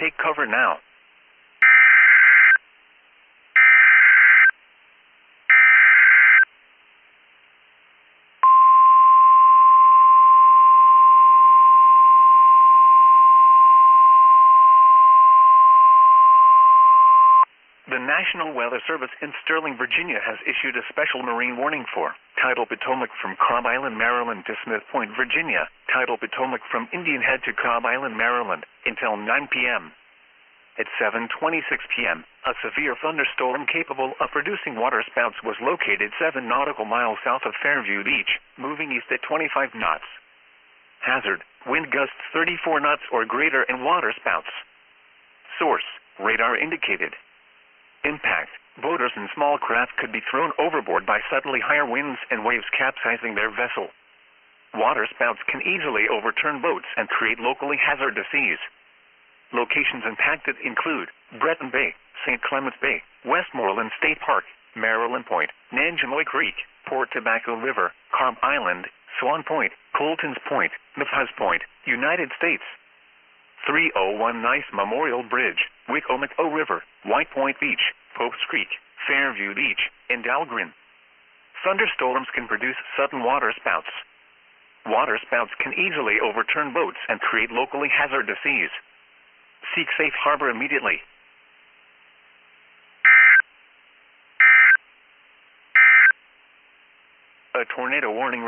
take cover now. The National Weather Service in Sterling, Virginia has issued a special marine warning for Tidal Potomac from Cobb Island, Maryland to Smith Point, Virginia, Tidal Potomac from Indian Head to Cobb Island, Maryland, until 9 p.m. At 7:26 p.m., a severe thunderstorm capable of producing waterspouts was located 7 nautical miles south of Fairview Beach, moving east at 25 knots. Hazard: wind gusts 34 knots or greater and waterspouts. Source: radar indicated. Impact: boaters and small craft could be thrown overboard by suddenly higher winds and waves capsizing their vessel. Waterspouts can easily overturn boats and create locally hazardous seas. Locations impacted include Breton Bay, St. Clements Bay, Westmoreland State Park, Maryland Point, Nanjemoy Creek, Port Tobacco River, Cobb Island, Swan Point, Colton's Point, Memphis Point, United States. 301 Nice Memorial Bridge, Wicomico River, White Point Beach, Popes Creek, Fairview Beach, and Dahlgren. Thunderstorms can produce sudden waterspouts. Waterspouts can easily overturn boats and create locally hazardous seas. Seek safe harbor immediately. A tornado warning